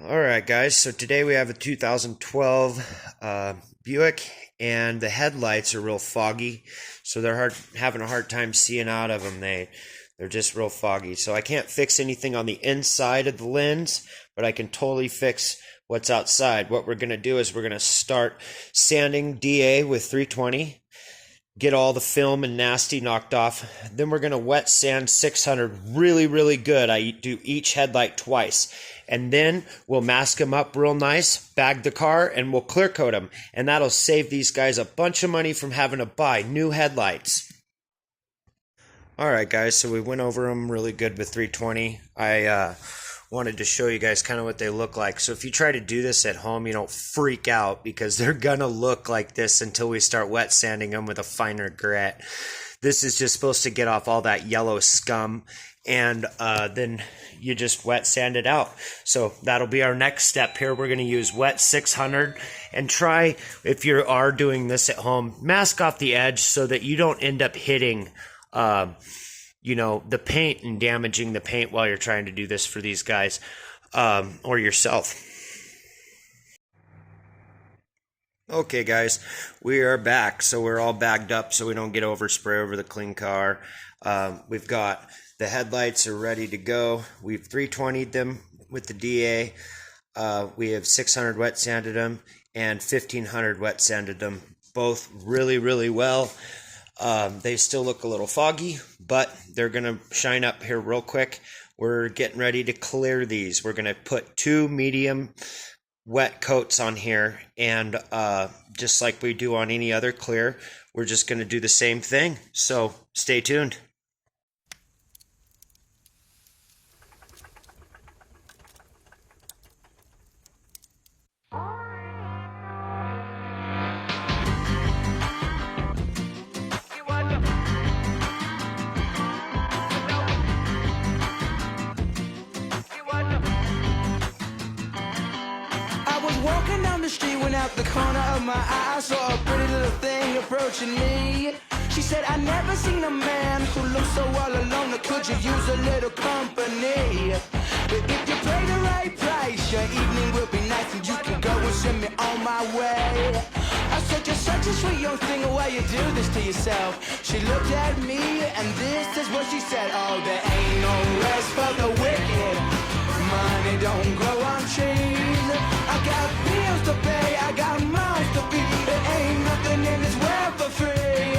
All right, guys. So today we have a 2012 Buick, and the headlights are real foggy, so having a hard time seeing out of them. They're just real foggy. So I can't fix anything on the inside of the lens, but I can totally fix what's outside. What we're gonna do is we're gonna start sanding DA with 320. Get all the film and nasty knocked off. Then we're going to wet sand 600 really, really good. I do each headlight twice. And then we'll mask them up real nice, bag the car, and we'll clear coat them. And that'll save these guys a bunch of money from having to buy new headlights. All right, guys, so we went over them really good with 320. I wanted to show you guys kind of what they look like. So if you try to do this at home, you don't freak out, because they're gonna look like this until we start wet sanding them with a finer grit. This is just supposed to get off all that yellow scum, and then you just wet sand it out. So that'll be our next step here. We're gonna use wet 600, and try, if you are doing this at home, mask off the edge so that you don't end up hitting the paint and damaging the paint while you're trying to do this for these guys, or yourself. Okay, guys, we are back. So we're all bagged up so we don't get overspray over the clean car. We've got the headlights are ready to go. We've 320'd them with the DA. We have 600 wet sanded them and 1500 wet sanded them, both really, really well. They still look a little foggy, but they're going to shine up here real quick. We're getting ready to clear these. We're going to put 2 medium wet coats on here, and just like we do on any other clear, we're just going to do the same thing. So stay tuned. Walking down the street when out the corner of my eye I saw a pretty little thing approaching me. She said, I never seen a man who looks so all alone. Could you use a little company? But if you pay the right price, your evening will be nice, and you can go and send me on my way. I said, you're such a sweet young thing, why you do this to yourself? She looked at me and this is what she said. Oh, there ain't no rest for the wicked. Money don't grow on trees. I got bills to pay, I got mouths to feed. There ain't nothing in this world for free.